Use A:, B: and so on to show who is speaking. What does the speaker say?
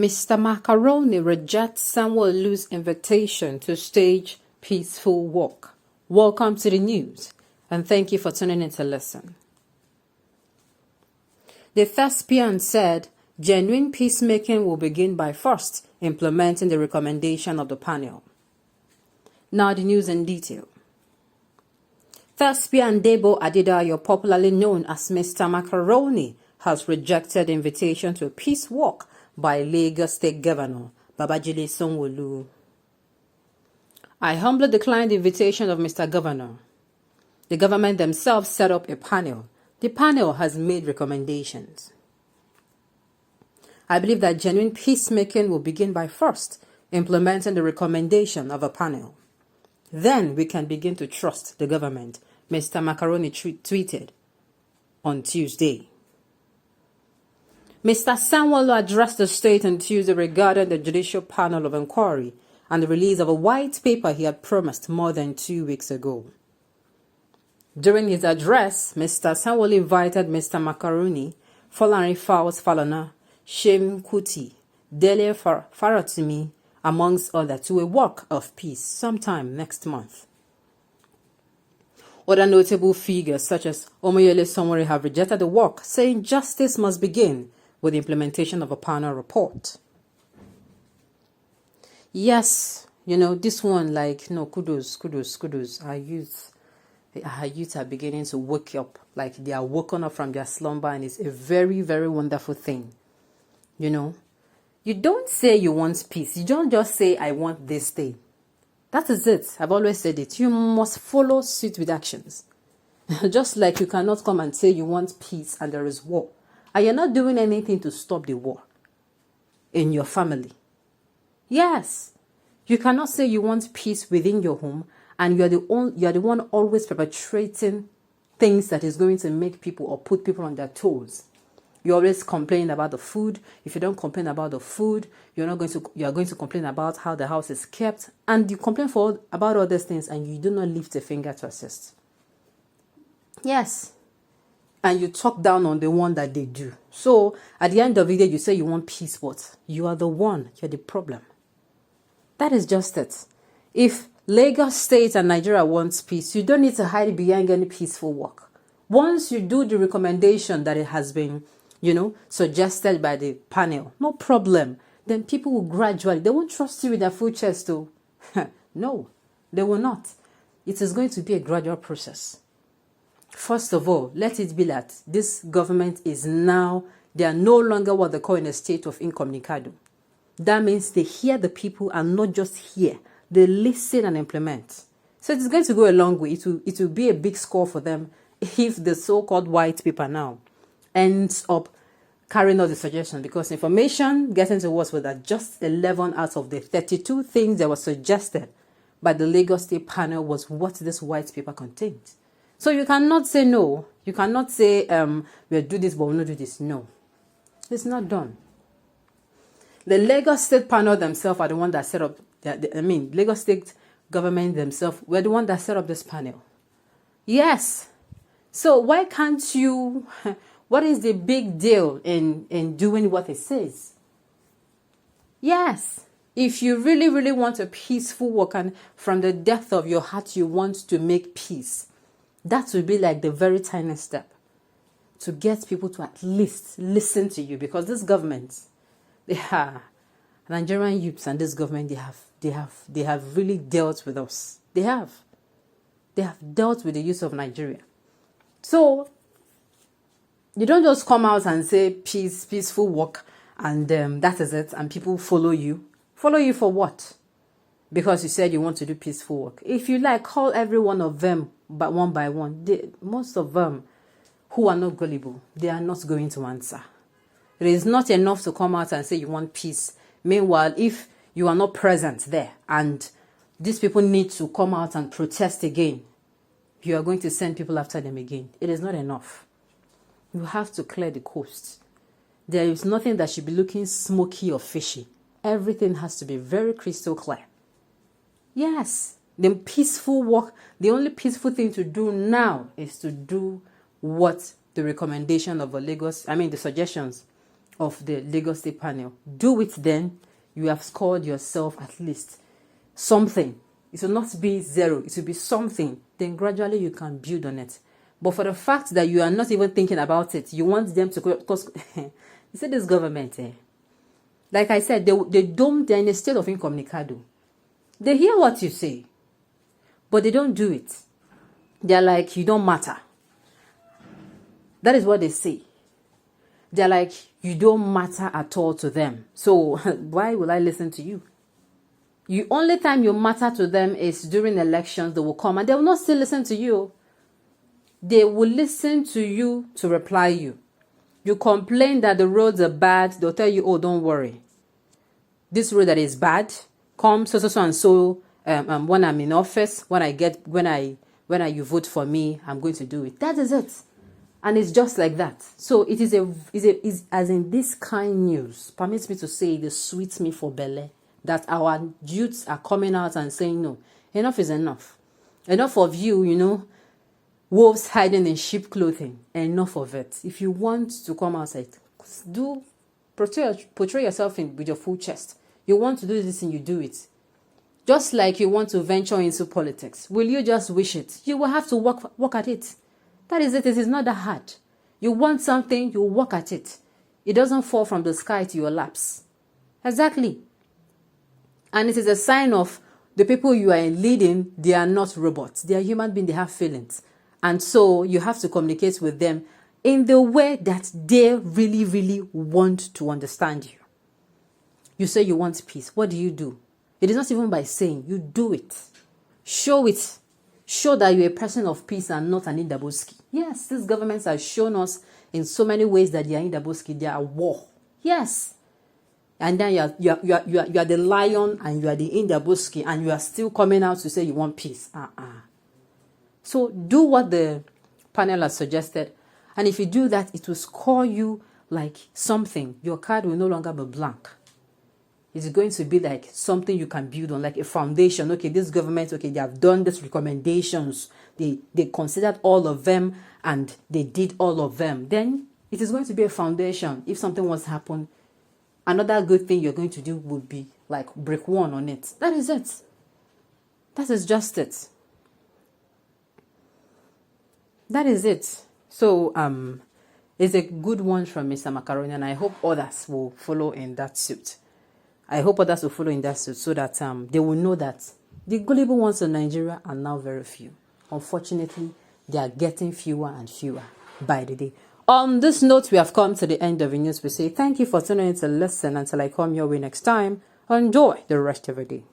A: Mr. Macaroni rejects Sanwo-Olu's invitation to stage peaceful walk. Welcome to the news, and thank you for tuning in to listen. The thespian said genuine peacemaking will begin by first implementing the recommendation of the panel. Now the news in detail. Thespian Debo Adedayo, popularly known as Mr. Macaroni, has rejected the invitation to a peace walk by Lagos State Governor Babajide Sanwo-Olu. I humbly decline the invitation of Mr. Governor. The government themselves set up a panel. The panel has made recommendations. I believe that genuine peacemaking will begin by first implementing the recommendation of a panel. Then we can begin to trust the government, Mr. Macaroni tweeted on Tuesday. Mr. Sanwo-Olu addressed the state on Tuesday regarding the judicial panel of inquiry and the release of a white paper he had promised more than 2 weeks ago. During his address, Mr. Sanwo-Olu invited Mr. Macaroni, Folarin Fowles Falana, Shem Kuti, Dele Faratimi, amongst others, to a walk of peace sometime next month. Other notable figures such as Omoyele Sowore have rejected the walk, saying justice must begin with the implementation of a panel report. Yes, this one, kudos. Our youth are beginning to wake up, like they are woken up from their slumber, and it's a very, very wonderful thing. You don't say you want peace. You don't just say, I want this thing. That is it. I've always said it. You must follow suit with actions. Just like you cannot come and say you want peace and there is war, and you're not doing anything to stop the war in your family. Yes, you cannot say you want peace within your home and you're the one always perpetrating things that is going to make people or put people on their toes. You always complain about the food. If you don't complain about the food, you are going to complain about how the house is kept, and you complain about all these things and you do not lift a finger to assist. Yes. And you talk down on the one that they do. So at the end of the day, you say you want peace, but you are the one, you're the problem. That is just it. If Lagos State and Nigeria wants peace, you don't need to hide behind any peaceful work. Once you do the recommendation that it has been, suggested by the panel, no problem. Then people will gradually, they won't trust you with their full chest too. No, they will not. It is going to be a gradual process. First of all, let it be that this government is now, they are no longer what they call in a state of incommunicado. That means they hear the people and not just hear. They listen and implement. So it's going to go a long way. It will be a big score for them if the so-called white paper now ends up carrying out the suggestion, because information getting to us was that just 11 out of the 32 things that were suggested by the Lagos State panel was what this white paper contained. So you cannot say no. You cannot say we'll do this but we'll not do this. No, it's not done. The Lagos State panel themselves are the one that set up. Lagos State government themselves were the one that set up this panel. Yes. So why can't you? What is the big deal in doing what it says? Yes. If you really, really want a peaceful walk and from the depth of your heart you want to make peace, that would be like the very tiny step to get people to at least listen to you, because this government, Nigerian youths and this government, they have really dealt with us. They have dealt with the youth of Nigeria. So you don't just come out and say peaceful walk, and that is it, and people follow you. Follow you for what? Because you said you want to do peaceful work. If you like, call every one of them one by one. Most of them who are not gullible, they are not going to answer. It is not enough to come out and say you want peace. Meanwhile, if you are not present there and these people need to come out and protest again, you are going to send people after them again. It is not enough. You have to clear the coast. There is nothing that should be looking smoky or fishy. Everything has to be very crystal clear. Yes, the peaceful walk, the only peaceful thing to do now is to do what the recommendation of the suggestions of the Lagos State panel. Do it then. You have scored yourself at least something. It will not be zero. It will be something. Then gradually you can build on it. But for the fact that you are not even thinking about it, you want them to, because you see this government, like I said, they're in a state of incommunicado. They hear what you say, but they don't do it. They're like, you don't matter. That is what they say. They're like, you don't matter at all to them. So why will I listen to you? The only time you matter to them is during elections. They will come and they will not still listen to you. They will listen to you to reply you. You complain that the roads are bad. They'll tell you, oh, don't worry. This road that is bad, come so and so. When I'm in office, when you vote for me, I'm going to do it. That is it. And it's just like that. So it is as in this kind news permits me to say it sweets me for belly that our youths are coming out and saying, no, enough is enough. Enough of you, wolves hiding in sheep clothing. Enough of it. If you want to come outside, portray yourself with your full chest. You want to do this and you do it. Just like you want to venture into politics. Will you just wish it? You will have to work at it. That is it. It is not that hard. You want something, you work at it. It doesn't fall from the sky to your laps. Exactly. And it is a sign of the people you are leading, they are not robots. They are human beings, they have feelings. And so you have to communicate with them in the way that they really, really want to understand you. You say you want peace. What do? It is not even by saying, you do it. Show it. Show that you're a person of peace and not an Indaboski. Yes, these governments have shown us in so many ways that they are Indaboski, they are war. Yes. And then you are the lion and you are the Indaboski and you are still coming out to say you want peace. So do what the panel has suggested. And if you do that, it will score you like something. Your card will no longer be blank. It's going to be like something you can build on, like a foundation. Okay, this government, okay, they have done these recommendations. They considered all of them and they did all of them. Then it is going to be a foundation. If something was to happen, another good thing you're going to do would be like brick one on it. That is it. That is just it. That is it. So it's a good one from Mr. Macaroni, and I hope others will follow in that suit. I hope others will follow in that suit so that they will know that the gullible ones in Nigeria are now very few. Unfortunately, they are getting fewer and fewer by the day. On this note, we have come to the end of the news. We say thank you for tuning in to listen. Until I come your way next time, enjoy the rest of the day.